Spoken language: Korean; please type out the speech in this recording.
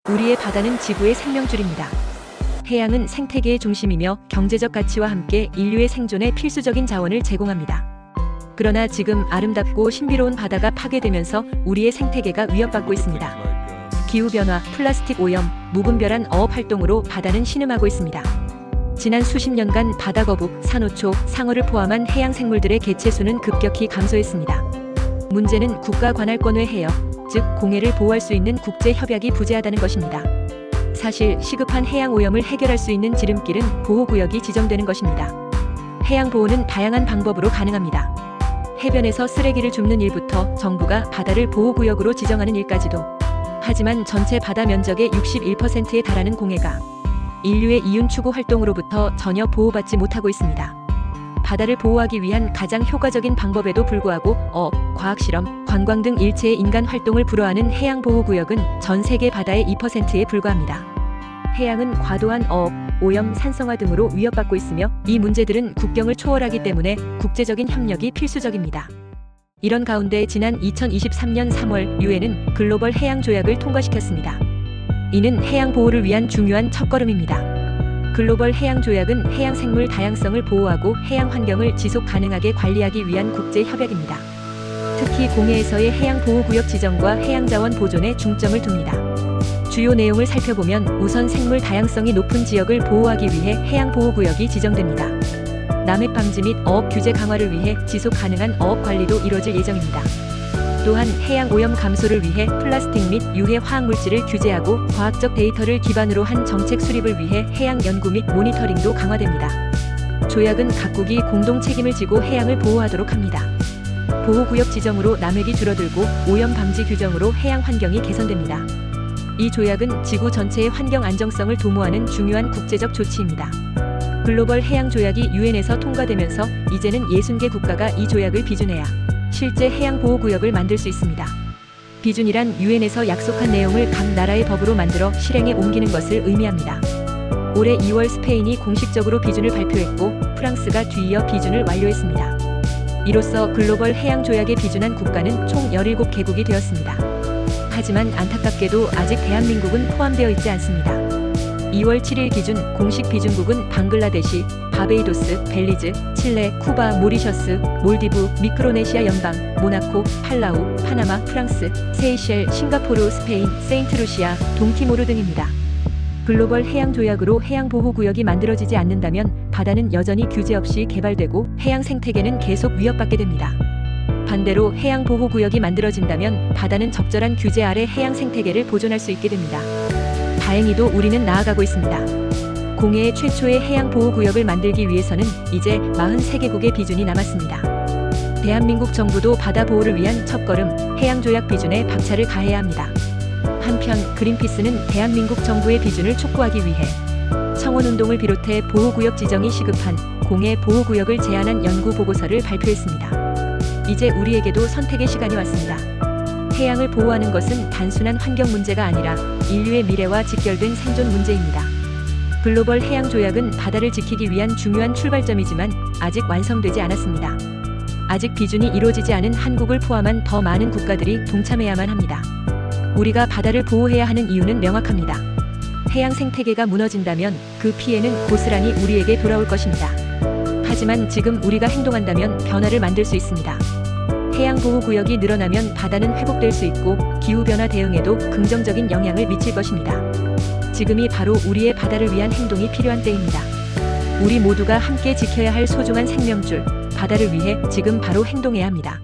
우리의 바다는 지구의 생명줄입니다. 해양은 생태계의 중심이며 경제적 가치와 함께 인류의 생존에 필수적인 자원을 제공합니다. 그러나 지금 아름답고 신비로운 바다가 파괴되면서 우리의 생태계가 위협받고 있습니다. 기후변화, 플라스틱 오염, 무분별한 어업 활동으로 바다는 신음하고 있습니다. 지난 수십 년간 바다거북, 산호초, 상어를 포함한 해양 생물들의 개체수는 급격히 감소했습니다. 문제는 국가관할권의 해역, 즉 공해를 보호할 수 있는 국제협약이 부재하다는 것입니다. 사실 시급한 해양 오염을 해결할 수 있는 지름길은 보호구역이 지정되는 것입니다. 해양 보호는 다양한 방법으로 가능합니다. 해변에서 쓰레기를 줍는 일부터 정부가 바다를 보호구역으로 지정하는 일까지도. 하지만 전체 바다 면적의 61%에 달하는 공해가 인류의 이윤 추구 활동으로부터 전혀 보호받지 못하고 있습니다. 바다를 보호하기 위한 가장 효과적인 방법에도 불구하고 어업, 과학실험, 관광 등 일체의 인간 활동을 불허하는 해양보호구역은 전 세계 바다의 2%에 불과합니다. 해양은 과도한 어업, 오염, 산성화 등으로 위협받고 있으며 이 문제들은 국경을 초월하기 때문에 국제적인 협력이 필수적입니다. 이런 가운데 지난 2023년 3월 유엔은 글로벌 해양 조약을 통과시켰습니다. 이는 해양 보호를 위한 중요한 첫걸음입니다. 글로벌 해양 조약은 해양 생물 다양성을 보호하고 해양 환경을 지속 가능하게 관리하기 위한 국제 협약입니다. 특히 공해에서의 해양 보호구역 지정과 해양자원 보존에 중점을 둡니다. 주요 내용을 살펴보면 우선 생물 다양성이 높은 지역을 보호하기 위해 해양 보호구역이 지정됩니다. 남획 방지 및 어업 규제 강화를 위해 지속 가능한 어업 관리도 이뤄질 예정입니다. 또한 해양 오염 감소를 위해 플라스틱 및 유해 화학물질을 규제하고 과학적 데이터를 기반으로 한 정책 수립을 위해 해양 연구 및 모니터링도 강화됩니다. 조약은 각국이 공동 책임을 지고 해양을 보호하도록 합니다. 보호구역 지정으로 남획이 줄어들고 오염 방지 규정으로 해양 환경이 개선됩니다. 이 조약은 지구 전체의 환경 안정성을 도모하는 중요한 국제적 조치입니다. 글로벌 해양 조약이 유엔에서 통과되면서 이제는 60개 국가가 이 조약을 비준해야 실제 해양 보호구역을 만들 수 있습니다. 비준이란 유엔에서 약속한 내용을 각 나라의 법으로 만들어 실행에 옮기는 것을 의미합니다. 올해 2월 스페인이 공식적으로 비준을 발표했고 프랑스가 뒤이어 비준을 완료했습니다. 이로써 글로벌 해양 조약에 비준한 국가는 총 17개국이 되었습니다. 하지만 안타깝게도 아직 대한민국은 포함되어 있지 않습니다. 2월 7일 기준 공식 비준국은 방글라데시, 바베이도스, 벨리즈, 칠레, 쿠바, 모리셔스, 몰디브, 미크로네시아 연방, 모나코, 팔라우, 파나마, 프랑스, 세이셸, 싱가포르, 스페인, 세인트루시아, 동티모르 등입니다. 글로벌 해양 조약으로 해양 보호구역이 만들어지지 않는다면 바다는 여전히 규제 없이 개발되고 해양 생태계는 계속 위협받게 됩니다. 반대로 해양 보호구역이 만들어진다면 바다는 적절한 규제 아래 해양 생태계를 보존할 수 있게 됩니다. 다행히도 우리는 나아가고 있습니다. 공해의 최초의 해양 보호구역을 만들기 위해서는 이제 43개국의 비준이 남았습니다. 대한민국 정부도 바다 보호를 위한 첫걸음 해양조약 비준에 박차를 가해야 합니다. 한편 그린피스는 대한민국 정부의 비준을 촉구하기 위해 청원운동을 비롯해 보호구역 지정이 시급한 공해 보호구역을 제안한 연구 보고서를 발표했습니다. 이제 우리에게도 선택의 시간이 왔습니다. 해양을 보호하는 것은 단순한 환경 문제가 아니라 인류의 미래와 직결된 생존 문제입니다. 글로벌 해양 조약은 바다를 지키기 위한 중요한 출발점이지만 아직 완성되지 않았습니다. 아직 비준이 이루어지지 않은 한국을 포함한 더 많은 국가들이 동참해야만 합니다. 우리가 바다를 보호해야 하는 이유는 명확합니다. 해양 생태계가 무너진다면 그 피해는 고스란히 우리에게 돌아올 것입니다. 하지만 지금 우리가 행동한다면 변화를 만들 수 있습니다. 해양 보호구역이 늘어나면 바다는 회복될 수 있고 기후변화 대응에도 긍정적인 영향을 미칠 것입니다. 지금이 바로 우리의 바다를 위한 행동이 필요한 때입니다. 우리 모두가 함께 지켜야 할 소중한 생명줄, 바다를 위해 지금 바로 행동해야 합니다.